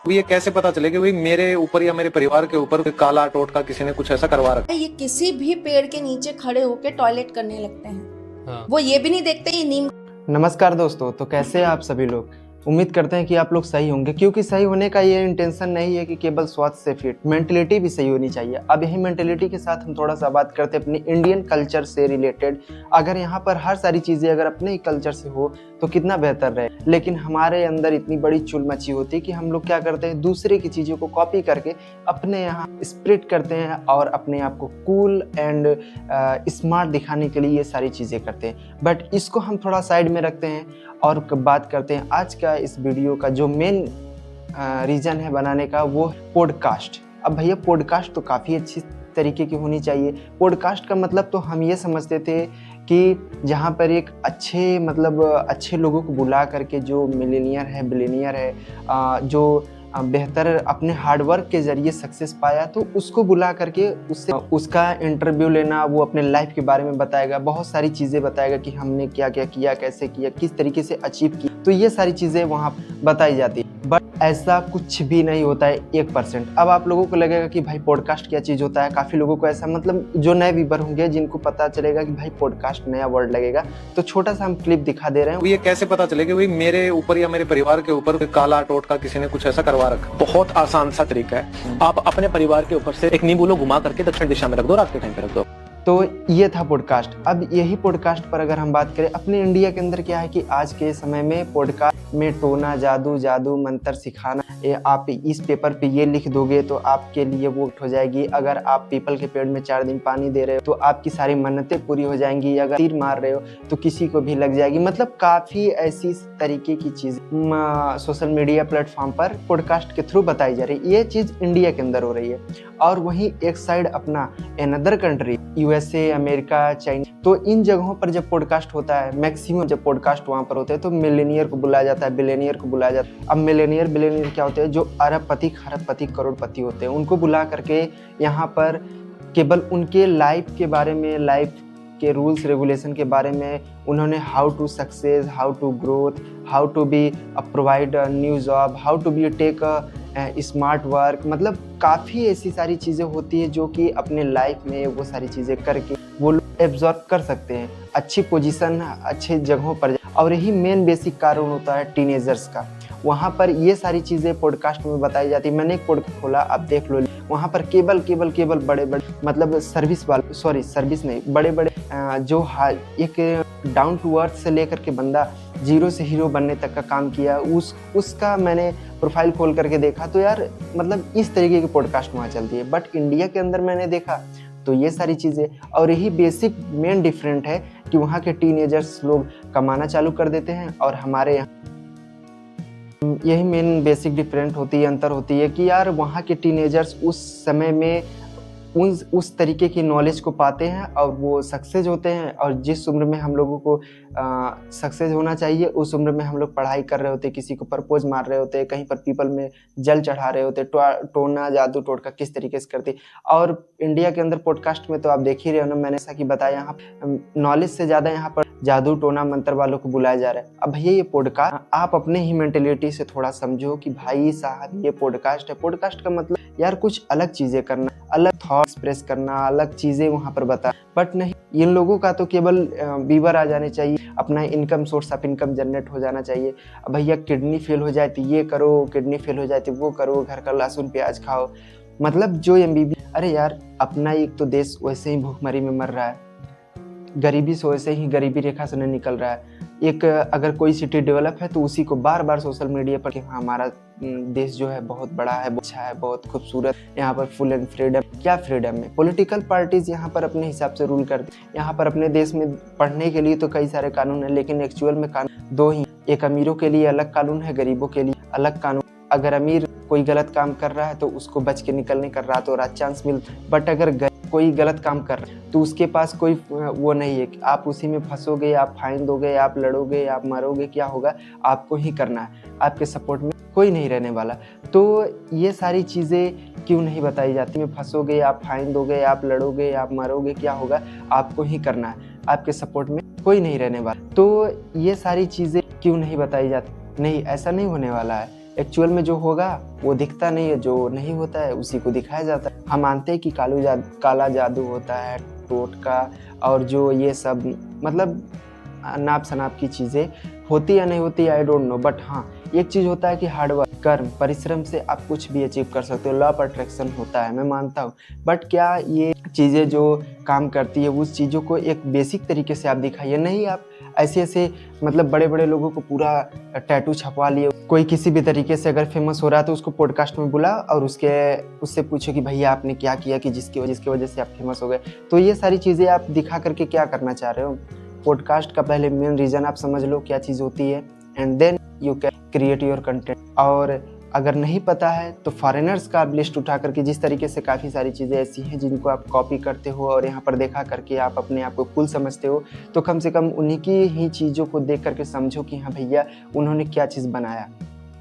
तो ये कैसे पता चले कि भाई मेरे ऊपर या मेरे परिवार के ऊपर कोई काला टोटका किसी ने कुछ ऐसा करवा रखा ये किसी भी पेड़ के नीचे खड़े होकर टॉयलेट करने लगते हैं। हाँ। वो ये भी नहीं देखते ये नीम। नमस्कार दोस्तों, तो कैसे हैं आप सभी लोग। उम्मीद करते हैं कि आप लोग सही होंगे, क्योंकि सही होने का ये इंटेंशन नहीं है कि केवल स्वास्थ्य से फिट, मेंटलिटी भी सही होनी चाहिए। अब यही मेंटलिटी के साथ हम थोड़ा सा बात करते हैं अपनी इंडियन कल्चर से रिलेटेड। अगर यहाँ पर हर सारी चीज़ें अगर अपने ही कल्चर से हो तो कितना बेहतर रहे, लेकिन हमारे अंदर इतनी बड़ी चुल मची होती है कि हम लोग क्या करते हैं, दूसरे की चीज़ों को कॉपी करके अपने यहाँ स्प्रेड करते हैं और अपने आप को कूल एंड स्मार्ट दिखाने के लिए ये सारी चीज़ें करते हैं। बट इसको हम थोड़ा साइड में रखते हैं और बात करते हैं आज का इस वीडियो का जो मेन रीज़न है बनाने का, वो पॉडकास्ट। अब भैया पॉडकास्ट तो काफ़ी अच्छी तरीके की होनी चाहिए। पॉडकास्ट का मतलब तो हम ये समझते थे कि जहाँ पर एक अच्छे लोगों को बुला करके, जो मिलेनियर है, बिलियनियर है, जो बेहतर अपने हार्डवर्क के ज़रिए सक्सेस पाया, तो उसको बुला करके उससे उसका इंटरव्यू लेना, वो अपने लाइफ के बारे में बताएगा, बहुत सारी चीज़ें बताएगा कि हमने क्या क्या किया, कैसे किया, किस तरीके से अचीव किया। तो ये सारी चीज़ें वहाँ बताई जाती है। बट ऐसा कुछ भी नहीं होता है 1%। अब आप लोगों को लगेगा कि भाई पॉडकास्ट क्या चीज़ होता है। काफ़ी लोगों को ऐसा, जो नए व्यूअर होंगे जिनको पता चलेगा कि भाई पॉडकास्ट नया वर्ड लगेगा, तो छोटा सा हम क्लिप दिखा दे रहे हैं। तो ये कैसे पता चले कि भाई मेरे ऊपर या मेरे परिवार के ऊपर कोई काला टोटका किसी ने कुछ ऐसा करवा रखा। बहुत आसान सा तरीका है, आप अपने परिवार के ऊपर से एक नींबू लो घुमा करके दक्षिण दिशा में रख दो, रात के टाइम पे रख दो। तो ये था पॉडकास्ट। अब यही पॉडकास्ट पर अगर हम बात करें, अपने इंडिया के अंदर क्या है कि आज के समय में पॉडकास्ट में टोना, जादू मंत्र सिखाना, आप इस पेपर पे ये लिख दोगे तो आपके लिए वो हो जाएगी। अगर आप पीपल के पेड़ में 4 दिन पानी दे रहे हो तो आपकी सारी मन्नतें पूरी हो जाएंगी। अगर तीर मार रहे हो तो किसी को भी लग जाएगी। मतलब काफ़ी ऐसी तरीके की चीज़ सोशल मीडिया प्लेटफॉर्म पर पॉडकास्ट के थ्रू बताई जा रही है। ये चीज़ इंडिया के अंदर हो रही है। और वहीं एक साइड अपना another country, USA, America, China, तो इन जगहों पर जब पॉडकास्ट होता है, मैक्सिमम जब पॉडकास्ट वहाँ पर होते हैं तो मिलेनियर को बुलाया जाता है, बिलियनियर को बुलाया जाता है। अब मिलेनियर बिलियनियर क्या होते हैं, जो अरबपति, खरबपति, करोड़पति होते हैं, उनको बुला करके यहाँ पर केवल उनके लाइफ के बारे में, लाइफ के रूल्स रेगुलेशन के बारे में उन्होंने how to success, how to growth, how to be provide new job, how to be take smart work, मतलब काफ़ी ऐसी सारी चीज़ें होती है जो कि अपने लाइफ में वो सारी चीज़ें करके वो लोग एब्जॉर्ब कर सकते हैं, अच्छी पोजीशन, अच्छे जगहों पर। और यही मेन बेसिक कारण होता है टीनेजर्स का। वहाँ पर ये सारी चीज़ें पॉडकास्ट में बताई जाती है। मैंने एक पॉडकास्ट खोला, आप देख लो, वहाँ पर केवल बड़े सर्विस वाले, सर्विस नहीं, बड़े जो एक डाउन टू अर्थ से लेकर के बंदा जीरो से हीरो बनने तक का काम किया, उसका मैंने प्रोफाइल खोल करके देखा। तो यार इस तरीके की पॉडकास्ट वहाँ चलती है। बट इंडिया के अंदर मैंने देखा तो ये सारी चीज़ें, और यही बेसिक मेन डिफरेंट है कि वहाँ के टीनेजर्स लोग कमाना चालू कर देते हैं और हमारे यहाँ यही मेन बेसिक डिफरेंट होती है, अंतर होती है कि यार वहाँ के टीनेजर्स उस समय में उस तरीके की नॉलेज को पाते हैं और वो सक्सेस होते हैं। और जिस उम्र में हम लोगों को सक्सेस होना चाहिए, उस उम्र में हम लोग पढ़ाई कर रहे होते, किसी को प्रपोज मार रहे होते, कहीं पर पीपल में जल चढ़ा रहे होते, टोना, जादू, टोटका किस तरीके से करते। और इंडिया के अंदर पॉडकास्ट में तो आप देख ही रहे हो ना, मैंने ऐसा कि बताया, यहाँ नॉलेज से ज़्यादा यहाँ पर जादू, टोना, मंत्र वालों को बुलाया जा रहा है। अब भैया ये पॉडकास्ट आप अपने ही मेंटेलिटी से थोड़ा समझो कि भाई साहब ये पॉडकास्ट है। पॉडकास्ट का मतलब यार कुछ अलग चीज़ें करना, अलग थॉट एक्सप्रेस करना, अलग चीज़ें वहाँ पर बता। बट नहीं, इन लोगों का तो केवल व्यूअर आ जाने चाहिए, अपना income, source of income generate हो जाना चाहिए। अब भैया किडनी फेल हो जाए तो ये करो, किडनी फेल हो जाए तो वो करो, घर का लहसुन प्याज खाओ। जो MBBS, अरे यार अपना एक तो देश वैसे ही भूखमरी में मर रहा है, गरीबी से वैसे ही गरीबी रेखा से नहीं निकल रहा है। एक अगर कोई सिटी डेवलप है तो उसी को बार बार सोशल मीडिया पर कि हमारा देश जो है बहुत बड़ा है, बहुत अच्छा है, बहुत खूबसूरत, यहाँ पर फुल एंड फ्रीडम। क्या फ्रीडम है? पॉलिटिकल पार्टीज यहाँ पर अपने हिसाब से रूल करती। यहाँ पर अपने देश में पढ़ने के लिए तो कई सारे कानून है, लेकिन एक्चुअल में कानून दो ही। एक अमीरों के लिए अलग कानून है, गरीबों के लिए अलग कानून। अगर अमीर कोई गलत काम कर रहा है तो उसको बच के निकलने का रातों रात चांस मिलता। बट अगर कोई गलत काम कर रहा है तो उसके पास कोई वो नहीं है कि आप उसी में फंसोगे, आप फाइन दोगे, आप लड़ोगे, आप मरोगे, क्या होगा? आपको ही करना है, आपके सपोर्ट में कोई नहीं रहने वाला। तो ये सारी चीज़ें क्यों नहीं बताई जाती? में फंसोगे, आप फाइन दोगे, आप लड़ोगे, आप मरोगे, क्या होगा? आपको ही करना है, आपके सपोर्ट में कोई नहीं रहने वाला। तो ये सारी चीज़ें क्यों नहीं बताई जाती? नहीं, ऐसा नहीं होने वाला है। एक्चुअल में जो होगा वो दिखता नहीं है, जो नहीं होता है उसी को दिखाया जाता है। हम मानते हैं कि काला जादू होता है, टोटका और जो ये सब मतलब नाप शनाप की चीज़ें होती या नहीं होती आई डोंट नो, बट हाँ एक चीज़ होता है कि हार्डवर्क, कर्म, परिश्रम से आप कुछ भी अचीव कर सकते हो। लॉ ऑफ अट्रैक्शन होता है, मैं मानता हूँ, बट क्या ये चीज़ें जो काम करती है उस चीज़ों को एक बेसिक तरीके से आप दिखाइए, नहीं आप ऐसे मतलब बड़े बड़े लोगों को पूरा टैटू छपवा लिए। कोई किसी भी तरीके से अगर फेमस हो रहा है तो उसको पॉडकास्ट में बुला और उससे पूछो कि भैया आपने क्या किया कि जिसकी वजह से आप फेमस हो गए। तो ये सारी चीज़ें आप दिखा करके क्या करना चाह रहे हो? पॉडकास्ट का पहले मेन रीज़न आप समझ लो क्या चीज़ होती है, and then you can create your content. और अगर नहीं पता है तो फॉरेनर्स का आप लिस्ट उठा करके, जिस तरीके से काफ़ी सारी चीज़ें ऐसी हैं जिनको आप कॉपी करते हो और यहाँ पर देखा करके आप अपने आप को कूल समझते हो, तो कम से कम उन्हीं की ही चीज़ों को देख करके समझो कि हाँ भैया उन्होंने क्या चीज़ बनाया,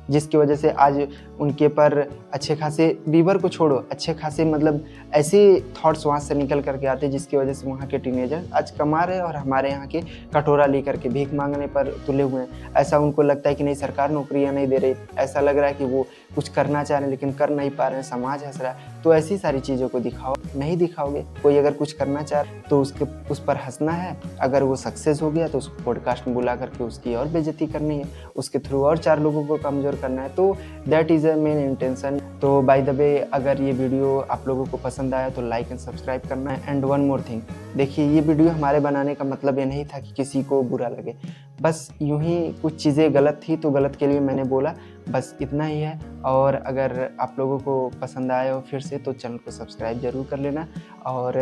जिसकी वजह से आज उनके पर अच्छे खासे, व्यूवर को छोड़ो, अच्छे खासे मतलब ऐसे थॉट्स वहाँ से निकल करके आते हैं जिसकी वजह से वहाँ के टीनेजर आज कमा रहे हैं और हमारे यहाँ के कटोरा लेकर के भीख मांगने पर तुले हुए हैं। ऐसा उनको लगता है कि नहीं सरकार नौकरियाँ नहीं दे रही, ऐसा लग रहा है कि वो कुछ करना चाह रहे हैं लेकिन कर नहीं पा रहे हैं, समाज हंस रहा है। तो ऐसी सारी चीज़ों को दिखाओ, नहीं दिखाओगे। कोई अगर कुछ करना चाह रहा है तो उस पर हंसना है, अगर वो सक्सेस हो गया तो उसको पॉडकास्ट में बुला करके उसकी और बेइज्जती करनी है, उसके थ्रू और 4 लोगों को कमज़ोर करना है। तो that is a main intention. तो बाय द वे अगर ये वीडियो आप लोगों को पसंद आया तो लाइक एंड सब्सक्राइब करना है। एंड वन मोर थिंग, देखिए ये वीडियो हमारे बनाने का मतलब ये नहीं था कि किसी को बुरा लगे, बस यूं ही कुछ चीज़ें गलत थी तो गलत के लिए मैंने बोला, बस इतना ही है। और अगर आप लोगों को पसंद आया हो फिर से तो चैनल को सब्सक्राइब ज़रूर कर लेना और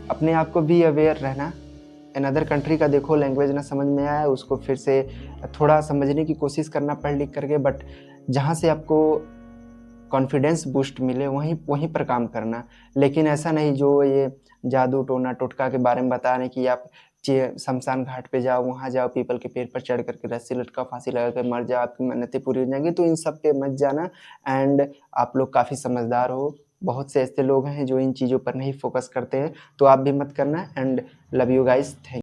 अपने आप को भी अवेयर रहना। अनदर कंट्री का देखो लैंग्वेज ना समझ में आया उसको फिर से थोड़ा समझने की कोशिश करना पढ़ लिख करके, बट जहाँ से आपको कॉन्फिडेंस बूस्ट मिले वहीं पर काम करना। लेकिन ऐसा नहीं जो ये जादू टोना टोटका के बारे में बता रहे कि आप शमशान घाट पे जाओ, वहाँ जाओ, पीपल के पेड़ पर चढ़ करके रस्सी लटका फांसी लगा कर मर जाओ, आपकी मन्नतें पूरी हो जाएंगी, तो इन सब पे मत जाना। एंड आप लोग काफ़ी समझदार हो, बहुत से ऐसे लोग हैं जो इन चीज़ों पर नहीं फोकस करते हैं, तो आप भी मत करना। And love you guys, thank